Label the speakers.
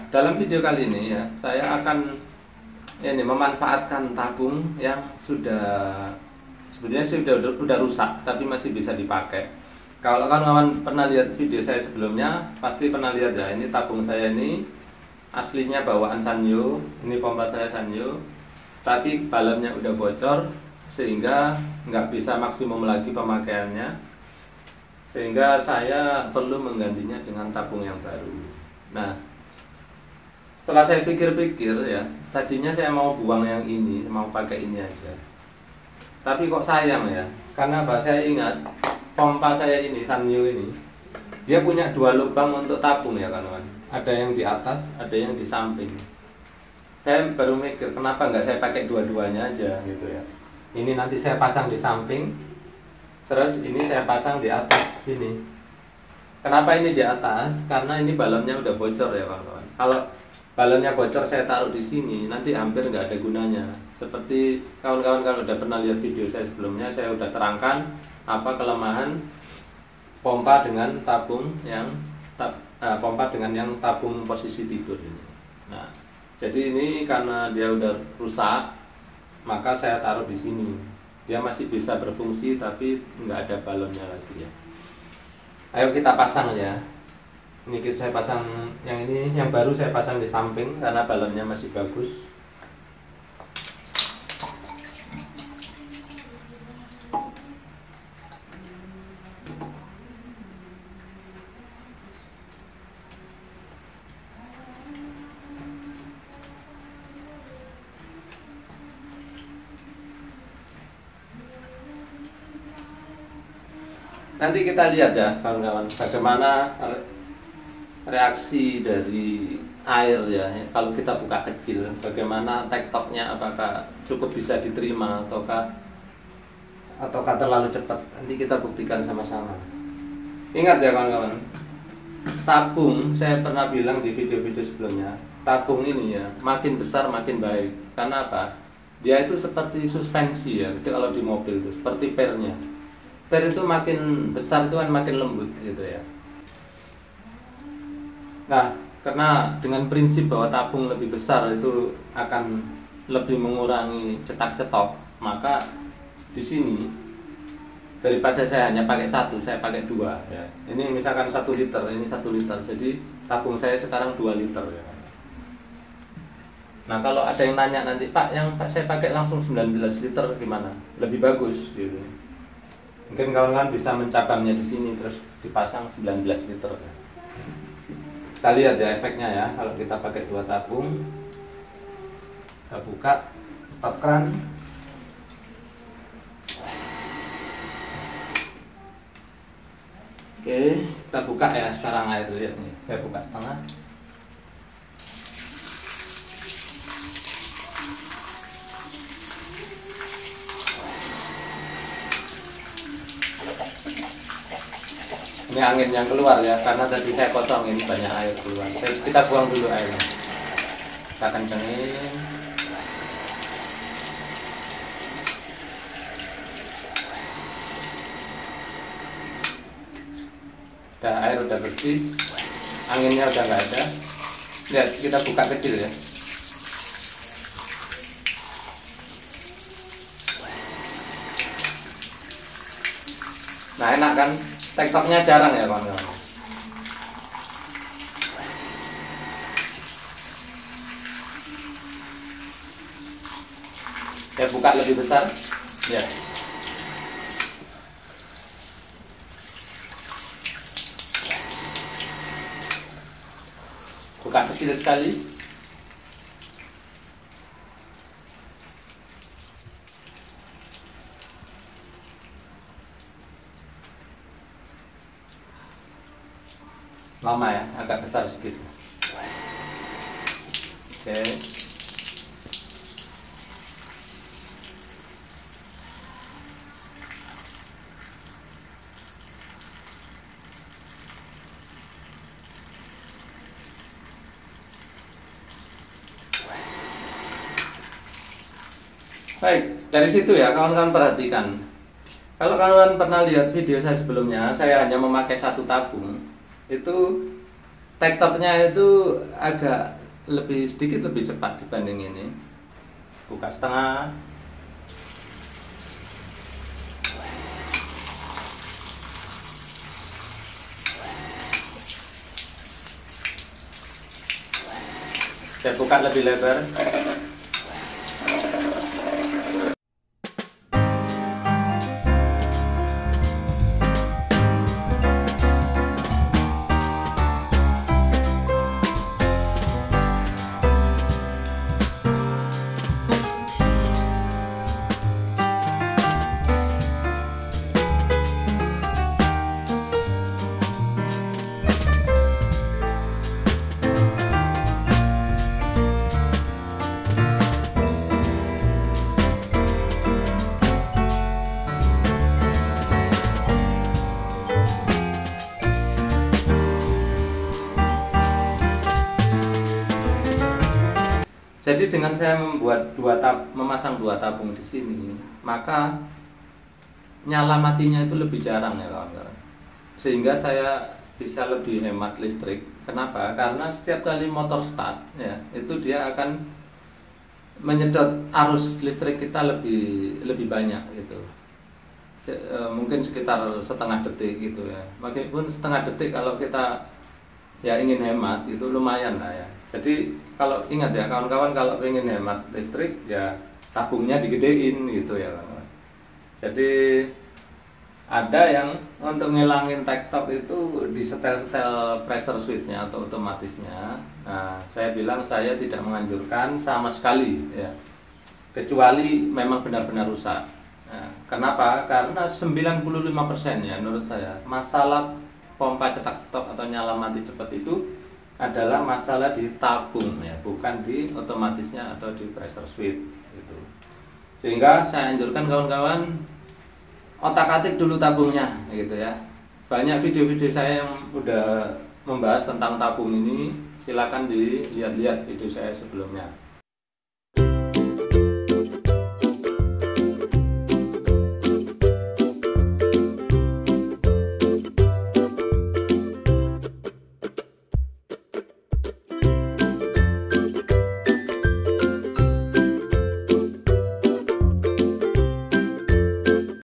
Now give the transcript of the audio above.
Speaker 1: dalam video kali ini ya, saya akan ini memanfaatkan tabung yang sebetulnya sudah rusak tapi masih bisa dipakai. Kalau kawan-kawan pernah lihat video saya sebelumnya, pasti pernah lihat ya, ini tabung saya ini aslinya bawaan Sanyo, ini pompa saya Sanyo, tapi balonnya udah bocor sehingga nggak bisa maksimum lagi pemakaiannya, sehingga saya perlu menggantinya dengan tabung yang baru. Nah, setelah saya pikir-pikir ya, tadinya saya mau buang yang ini, mau pakai ini aja. Tapi kok sayang ya, karena saya ingat pompa saya ini, Sanyo ini, dia punya dua lubang untuk tabung ya kawan-kawan. Ada yang di atas, ada yang di samping. Saya baru mikir, kenapa nggak saya pakai dua-duanya aja gitu ya. Ini nanti saya pasang di samping, terus ini saya pasang di atas sini. Kenapa ini di atas? Karena ini balonnya udah bocor ya kawan-kawan. Kalau balonnya bocor saya taruh di sini, nanti hampir nggak ada gunanya. Seperti kawan-kawan kalau udah pernah lihat video saya sebelumnya, saya udah terangkan apa kelemahan pompa dengan tabung yang pompa dengan yang tabung posisi tidur ini. Nah, jadi ini karena dia udah rusak, maka saya taruh di sini. Dia masih bisa berfungsi tapi nggak ada balonnya lagi ya. Ayo kita pasang ya. Ini saya pasang yang ini, yang baru saya pasang di samping karena balonnya masih bagus. Nanti kita lihat ya kawan-kawan, bagaimana reaksi dari air ya kalau kita buka kecil, bagaimana tektoknya, apakah cukup bisa diterima ataukah terlalu cepat. Nanti kita buktikan sama-sama. Ingat ya kawan-kawan, tabung saya pernah bilang di video-video sebelumnya, tabung ini ya makin besar makin baik. Karena apa? Dia itu seperti suspensi ya, jadi kalau di mobil itu seperti pernya. Per itu makin besar itu kan makin lembut gitu ya. Nah, karena dengan prinsip bahwa tabung lebih besar itu akan lebih mengurangi cetak-cetok, maka di sini daripada saya hanya pakai satu, saya pakai dua ya. Ini misalkan 1 liter, ini 1 liter, jadi tabung saya sekarang 2 liter ya. Nah, kalau ada yang nanya nanti, Pak, yang saya pakai langsung 19 liter gimana? Lebih bagus gitu. Mungkin kawan-kawan bisa mencabangnya di sini terus dipasang 19 liter. Kita lihat ya efeknya ya kalau kita pakai 2 tabung. Kita buka stop keran. Oke, kita buka ya sekarang air, lihat nih. Saya buka setengah. Ini angin yang keluar ya, karena tadi saya kosongin banyak air keluar. Kita buang dulu airnya. Kita kencengin. Air udah bersih, anginnya udah nggak ada. Lihat, kita buka kecil ya. Nah, enak kan? Tektoknya jarang ya kawan-kawan. Ya, buka lebih besar. Ya. Buka kecil sekali. Lama ya, agak besar sedikit. Oke. Baik, dari situ ya kawan-kawan perhatikan. Kalau kalian pernah lihat video saya sebelumnya, saya hanya memakai 1 tabung. Itu tektopnya itu agak sedikit lebih cepat dibanding ini. Buka setengah. Saya buka lebih lebar. Jadi dengan saya memasang dua tabung di sini, maka nyala matinya itu lebih jarang ya kawan-kawan. Sehingga saya bisa lebih hemat listrik. Kenapa? Karena setiap kali motor start ya, itu dia akan menyedot arus listrik kita lebih banyak gitu. Mungkin sekitar setengah detik gitu ya. Meskipun setengah detik kalau kita ya ingin hemat itu lumayan lah ya. Jadi kalau ingat ya kawan-kawan, kalau ingin hemat listrik ya tabungnya digedein gitu ya kawan-kawan. Jadi ada yang untuk ngilangin tektop itu di setel pressure switchnya atau otomatisnya. Nah, saya bilang saya tidak menganjurkan sama sekali ya, kecuali memang benar-benar rusak. Nah, kenapa? Karena 95% ya menurut saya masalah pompa cetak stop atau nyala mati cepat itu adalah masalah di tabung ya, bukan di otomatisnya atau di pressure switch gitu. Sehingga saya anjurkan kawan-kawan otak-atik dulu tabungnya gitu ya. Banyak video-video saya yang udah membahas tentang tabung ini, silakan dilihat-lihat video saya sebelumnya.